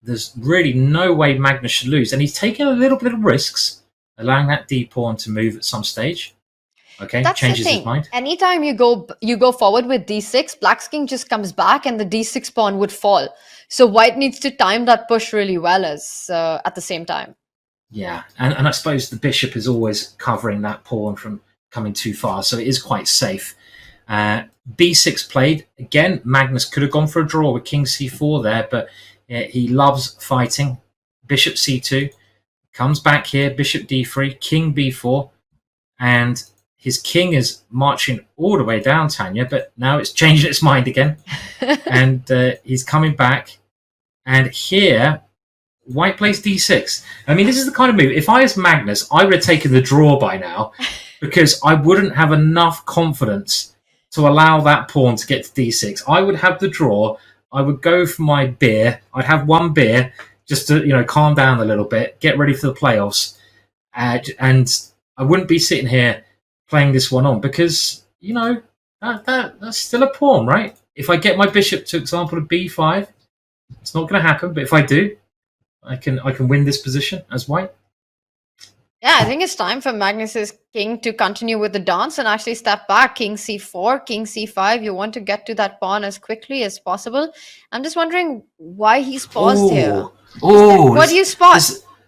there's really no way Magnus should lose. And he's taking a little bit of risks, allowing that d pawn to move at some stage. Okay, That's changes the his thing. mind. Anytime you go forward with d6, black's king just comes back and the d6 pawn would fall. So white needs to time that push really well as at the same time. Yeah, and I suppose the bishop is always covering that pawn from coming too far, so it is quite safe. b6 played. Again, Magnus could have gone for a draw with king c4 there, but he loves fighting. Bishop c2, comes back here, bishop d3, king b4, and his king is marching all the way down, Tanya, but now it's changing its mind again. And he's coming back. And here, white plays d6. I mean, this is the kind of move. If I was Magnus, I would have taken the draw by now because I wouldn't have enough confidence to allow that pawn to get to d6. I would have the draw. I would go for my beer. I'd have one beer just to, calm down a little bit, get ready for the playoffs. And I wouldn't be sitting here playing this one on because, that's still a pawn, right? If I get my bishop, to example, to b5, it's not going to happen. But if I do, I can win this position as white. Yeah, I think it's time for Magnus's king to continue with the dance and actually step back. King c4, king c5. You want to get to that pawn as quickly as possible. I'm just wondering why he's paused here. What do you spot?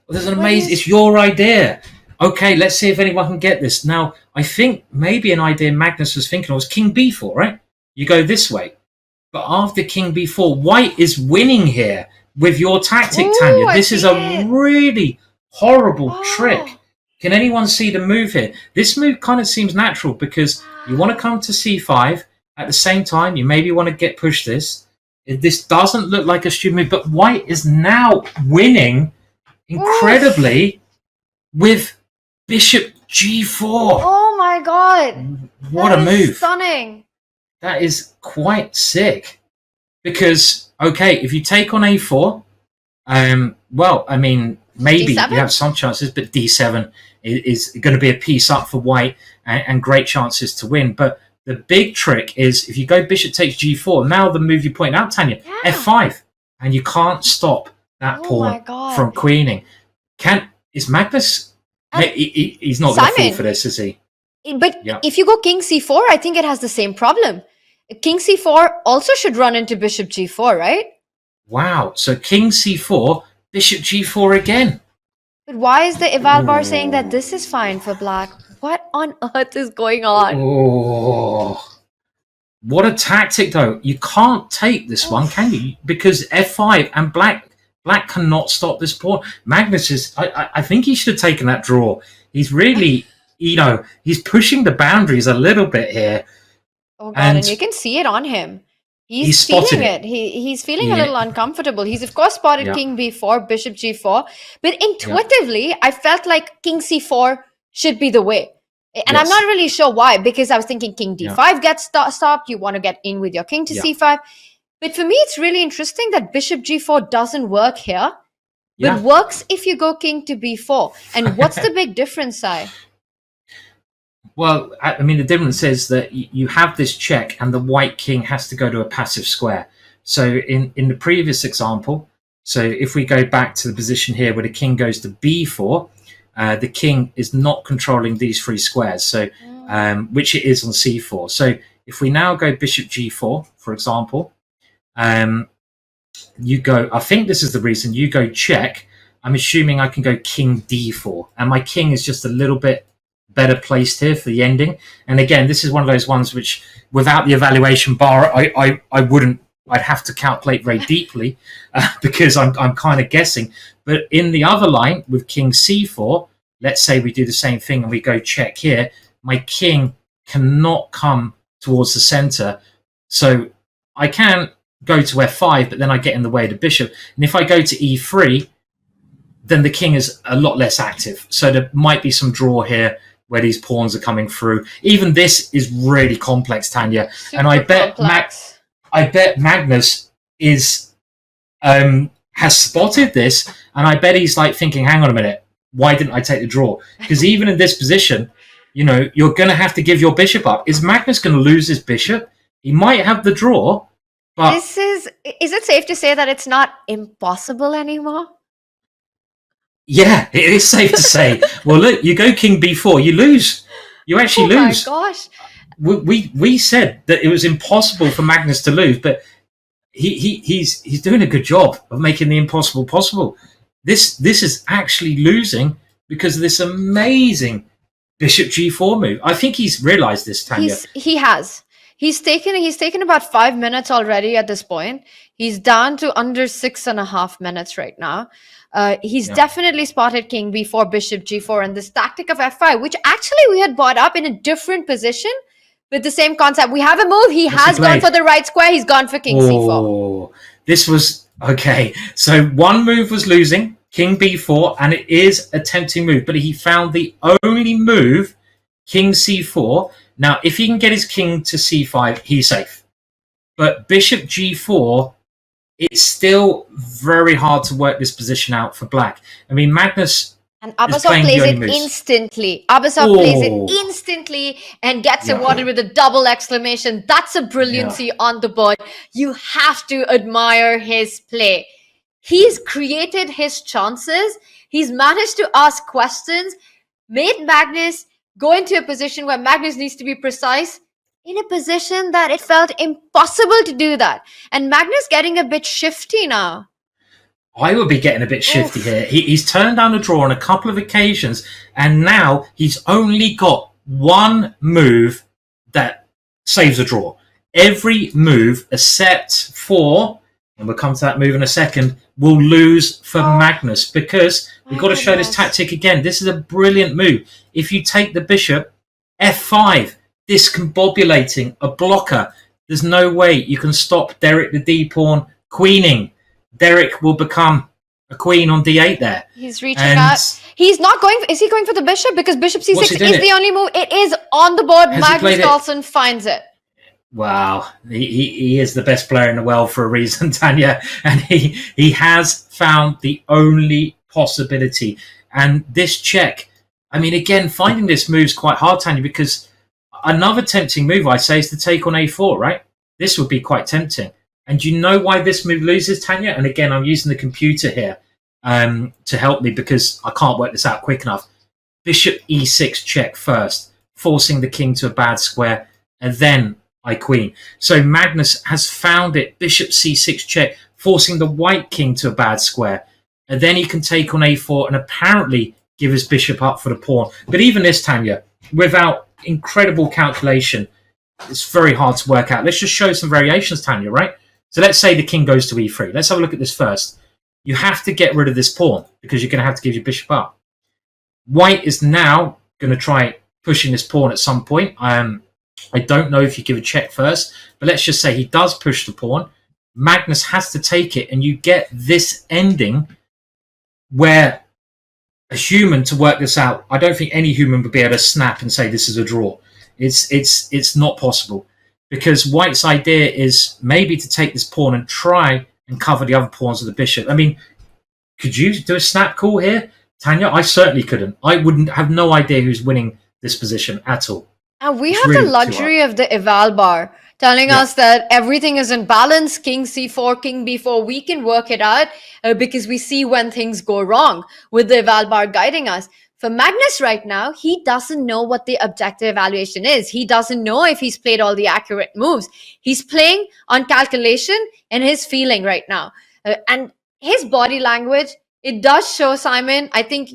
There's an amazing... It's your idea. Okay, let's see if anyone can get this. Now, I think maybe an idea Magnus was thinking was king b4, right? You go this way. But after king b4, white is winning here with your tactic, Tanya. This is a really horrible trick. Can anyone see the move here? This move kind of seems natural because you want to come to c5. At the same time, you maybe want to push this. This doesn't look like a stupid move, but white is now winning incredibly with bishop g4. Oh my god. What a move. Stunning. That is quite sick. Because, okay, if you take on a4, well, I mean, maybe D7? you have some chances, but d7 is going to be a piece up for white and great chances to win. But the big trick is if you go bishop takes g4, now the move you point out, Tanya, f5. And you can't stop that pawn from queening. Is Magnus... he's not going to fall for this, is he? But if you go king c4, I think it has the same problem. King c4 also should run into bishop g4, right? Wow. So king c4, bishop g4 again. But why is the eval bar saying that this is fine for black? What on earth is going on? Oh, what a tactic, though. You can't take this one, can you? Because f5 and black cannot stop this pawn. Magnus is... I think he should have taken that draw. He's really... he's pushing the boundaries a little bit here. Oh, God, and you can see it on him. He's feeling it. He's feeling a little uncomfortable. He's, of course, spotted king b4, bishop g4. But intuitively, I felt like king c4 should be the way. And I'm not really sure why, because I was thinking king d5 gets stopped. You want to get in with your king to c5. But for me, it's really interesting that bishop g4 doesn't work here. But works if you go king to b4. And what's the big difference, Sai? Well, I mean, the difference is that you have this check and the white king has to go to a passive square. So in the previous example, so if we go back to the position here where the king goes to b4, the king is not controlling these three squares, so which it is on c4. So if we now go bishop g4, for example, you go, I think this is the reason, you go check. I'm assuming I can go king d4, and my king is just a little bit better placed here for the ending. And again, this is one of those ones which without the evaluation bar I wouldn't, I'd have to calculate very deeply because I'm kind of guessing. But in the other line with king c4, let's say we do the same thing and we go check here, my king cannot come towards the center, so I can go to f5, but then I get in the way of the bishop. And if I go to e3, then the king is a lot less active, so there might be some draw here where these pawns are coming through. Even this is really complex, Tanya. And I bet Magnus is has spotted this, and I bet he's like thinking, hang on a minute, why didn't I take the draw? Because even in this position, you're going to have to give your bishop up. Is Magnus going to lose his bishop? He might have the draw, But is it safe to say that it's not impossible anymore? yeah, it is safe to say. Well, look, you go king b4, you lose. You actually lose. Oh my gosh. We said that it was impossible for Magnus to lose, but he's doing a good job of making the impossible possible. This is actually losing because of this amazing bishop g4 move. I think he's realized this, Tanya. He has. He's taken about 5 minutes already at this point. He's down to under 6.5 minutes right now. He's definitely spotted king b4, bishop g4, and this tactic of f5, which actually we had brought up in a different position with the same concept. We have a move. He has gone for the right square. He's gone for king c4. This was okay. So one move was losing, king b4, and it is a tempting move, but he found the only move, king c4. Now, if he can get his king to c5, he's safe. But bishop g4, it's still very hard to work this position out for black. I mean, Magnus... And Abasov plays it instantly. Abasov plays it instantly and gets awarded with a double exclamation. That's a brilliancy on the board. You have to admire his play. He's created his chances. He's managed to ask questions, made Magnus go into a position where Magnus needs to be precise, in a position that it felt impossible to do that. And Magnus getting a bit shifty now. I would be getting a bit shifty here. He's turned down a draw on a couple of occasions, and now he's only got one move that saves a draw. Every move, except for, and we'll come to that move in a second, will lose for Magnus, because we've got to show this tactic again. This is a brilliant move. If you take the bishop, f5, discombobulating, a blocker, there's no way you can stop Derek the d-pawn queening. Derek will become a queen on d8 there. He's reaching out. He's not going... Is he going for the bishop? Because bishop c6 is the only move. It is on the board. Magnus Carlsen finds it. Wow. He is the best player in the world for a reason, Tanya. And he has found the only possibility. And this check... I mean, again, finding this move is quite hard, Tanya, because another tempting move, I say, is to take on a4, right? This would be quite tempting. And you know why this move loses, Tanya? And again, I'm using the computer here to help me because I can't work this out quick enough. Bishop e6 check first, forcing the king to a bad square, and then I queen. So Magnus has found it. Bishop c6 check, forcing the white king to a bad square. And then he can take on a4 and apparently give his bishop up for the pawn. But even this, Tanya, without incredible calculation, it's very hard to work out. Let's just show some variations, Tanya, right? So let's say the king goes to e3. Let's have a look at this first. You have to get rid of this pawn because you're going to have to give your bishop up. White is now going to try pushing this pawn at some point. I don't know if you give a check first, but let's just say he does push the pawn. Magnus has to take it, and you get this ending where a human, to work this out, I don't think any human would be able to snap and say this is a draw. It's not possible. Because White's idea is maybe to take this pawn and try and cover the other pawns of the bishop. I mean, could you do a snap call here, Tanya? I certainly couldn't. I wouldn't have no idea who's winning this position at all. And we have really the luxury of the eval bar telling us that everything is in balance. King c4, king b4. We can work it out because we see when things go wrong with the eval bar guiding us. For Magnus right now, he doesn't know what the objective evaluation is. He doesn't know if he's played all the accurate moves. He's playing on calculation and his feeling right now. And his body language, it does show, Simon. I think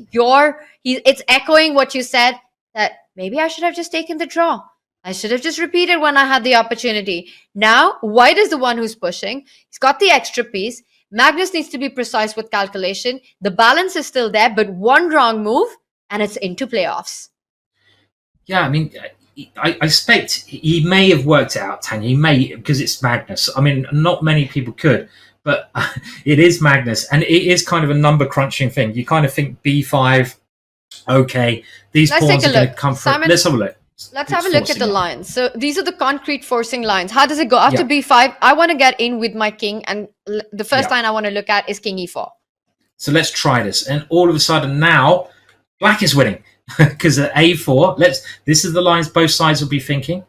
it's echoing what you said, that maybe I should have just taken the draw. I should have just repeated when I had the opportunity. Now, White is the one who's pushing. He's got the extra piece. Magnus needs to be precise with calculation. The balance is still there, but one wrong move, and it's into playoffs. Yeah, I mean, I expect he may have worked it out, Tanya. He may, because it's Magnus. I mean, not many people could, but it is Magnus, and it is kind of a number crunching thing. You kind of think b5, okay, these pawns are going to come from... Let's have a look. Let's have a look at the lines. So these are the concrete forcing lines. How does it go? After b5, I want to get in with my king, and the first line I want to look at is king e4. So let's try this. And all of a sudden now, Black is winning because at a4, this is the lines both sides will be thinking.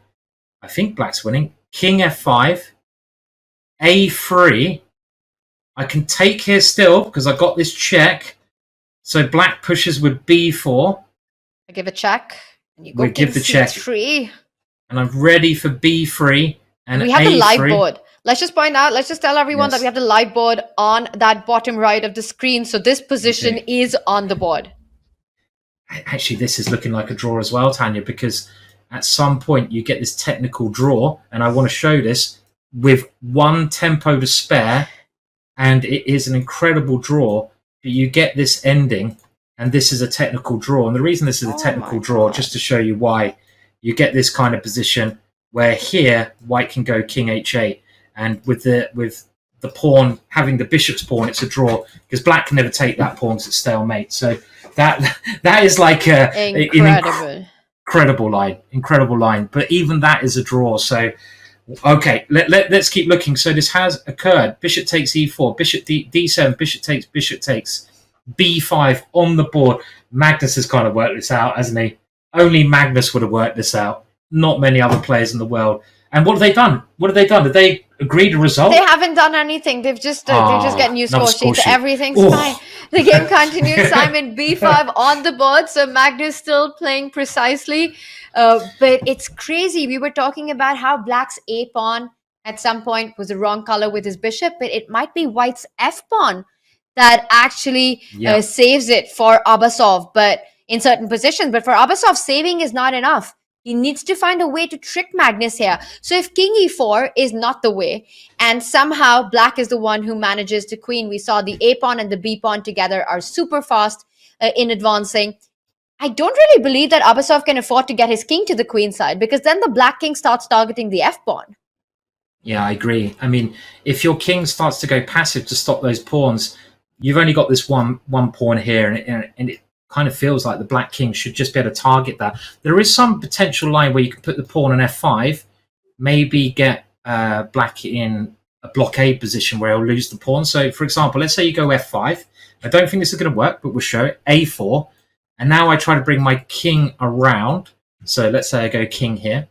I think Black's winning. King f5. a3. I can take here still because I got this check. So black pushes with b4. I give a check. And you go we give the check. C3. And I'm ready for b3 and we have a3. The live board. Let's just point out, let's just tell everyone that we have the live board on that bottom right of the screen. So this position is on the board. Actually, this is looking like a draw as well, Tanya, because at some point you get this technical draw, and I want to show this with one tempo to spare, and it is an incredible draw. But you get this ending, and this is a technical draw. And the reason this is a technical draw, just to show you why, you get this kind of position where here white can go king h8. And with the pawn having the bishop's pawn, it's a draw because black can never take that pawn because it's stalemate. So that is like an incredible line. But even that is a draw. So okay, let's keep looking. So this has occurred. Bishop takes e4, bishop d7, bishop takes b5 on the board. Magnus has kind of worked this out, hasn't he? Only Magnus would have worked this out. Not many other players in the world. And what have they done? Did they agree to result? They haven't done anything. They've just get new score sheets. Everything's fine. The game continues. Simon b5 on the board. So Magnus still playing precisely. But it's crazy. We were talking about how black's a pawn at some point was the wrong color with his bishop, but it might be white's f pawn that actually saves it for Abasov, but in certain positions. But for Abasov, saving is not enough. He needs to find a way to trick Magnus here. So if king e4 is not the way, and somehow black is the one who manages to queen, we saw the a pawn and the b pawn together are super fast in advancing. I don't really believe that Abasov can afford to get his king to the queen side, because then the black king starts targeting the f pawn. Yeah, I agree. I mean, if your king starts to go passive to stop those pawns, you've only got this one pawn here, and it kind of feels like the black king should just be able to target that. There is some potential line where you can put the pawn on f5, maybe get black in a blockade position where he'll lose the pawn. So, for example, let's say you go f5. I don't think this is going to work, but we'll show it. a4. And now I try to bring my king around. So let's say I go king here.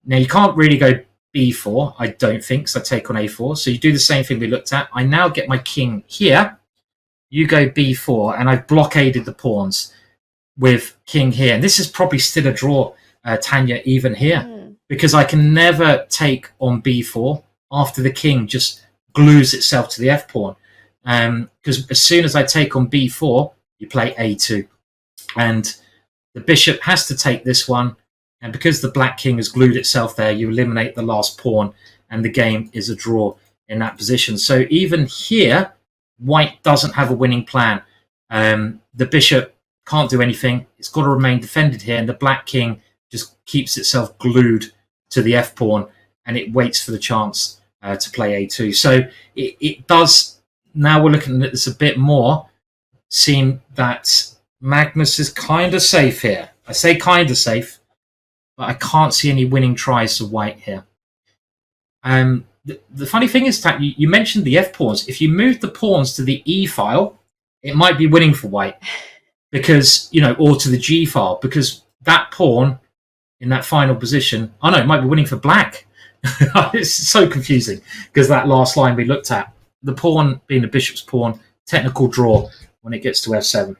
Now, you can't really go b4, I don't think, because I take on a4. So you do the same thing we looked at. I now get my king here. You go b4, and I've blockaded the pawns with king here. And this is probably still a draw, Tanya, even here, because I can never take on b4 after the king just glues itself to the f pawn. Because as soon as I take on b4, you play a2. And the bishop has to take this one. And because the black king has glued itself there, you eliminate the last pawn, and the game is a draw in that position. So even here, white doesn't have a winning plan. The bishop can't do anything. It's got to remain defended here, and the black king just keeps itself glued to the f pawn, and it waits for the chance to play a2. So it does, now we're looking at this a bit more, seem that Magnus is kind of safe here. I say kind of safe, but I can't see any winning tries for white here. The funny thing is that you mentioned the f pawns. If you move the pawns to the e file, it might be winning for white, because or to the g file, because that pawn in that final position, it might be winning for black. It's so confusing because that last line we looked at, the pawn being the bishop's pawn, technical draw when it gets to f7.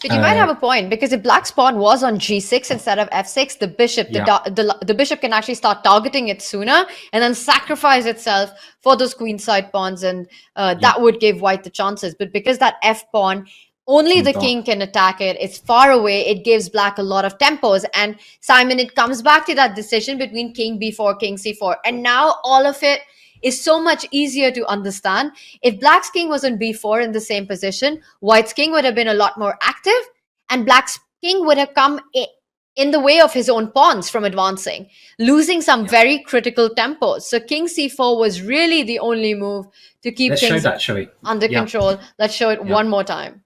But you might have a point, because if black's pawn was on g6 instead of f6, the bishop, the bishop can actually start targeting it sooner and then sacrifice itself for those queenside pawns, and that would give white the chances. But because that f pawn, only the king can attack it, it's far away, it gives black a lot of tempos. And Simon, it comes back to that decision between king b4, king c4, and now all of it is so much easier to understand. If black's king was on b4 in the same position, white's king would have been a lot more active, and black's king would have come in the way of his own pawns from advancing, losing some very critical tempos. So king c4 was really the only move to keep things under control. Let's show it one more time.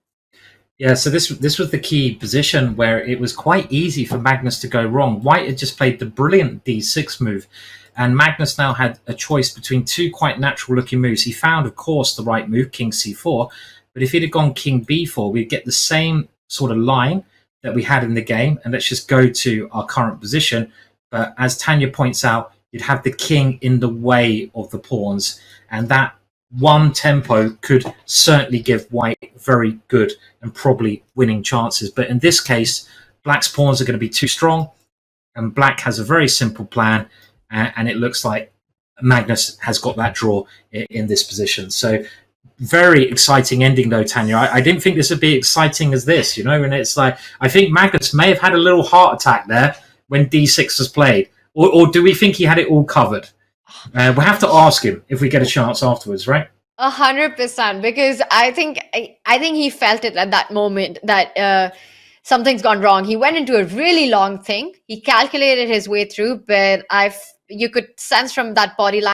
Yeah, so this was the key position where it was quite easy for Magnus to go wrong. White had just played the brilliant d6 move, and Magnus now had a choice between two quite natural-looking moves. He found, of course, the right move, king c4, but if he'd have gone king b4, we'd get the same sort of line that we had in the game. And let's just go to our current position. But as Tanya points out, you'd have the king in the way of the pawns, and that one tempo could certainly give white very good and probably winning chances. But in this case, black's pawns are going to be too strong, and black has a very simple plan, and it looks like Magnus has got that draw in this position. So very exciting ending though, Tanya. I didn't think this would be exciting as this, you know, and it's like, I think Magnus may have had a little heart attack there when d6 was played, or do we think he had it all covered? We'll have to ask him if we get a chance afterwards, right? 100%, because I think he felt it at that moment that something's gone wrong. He went into a really long thing. He calculated his way through, but you could sense from that body language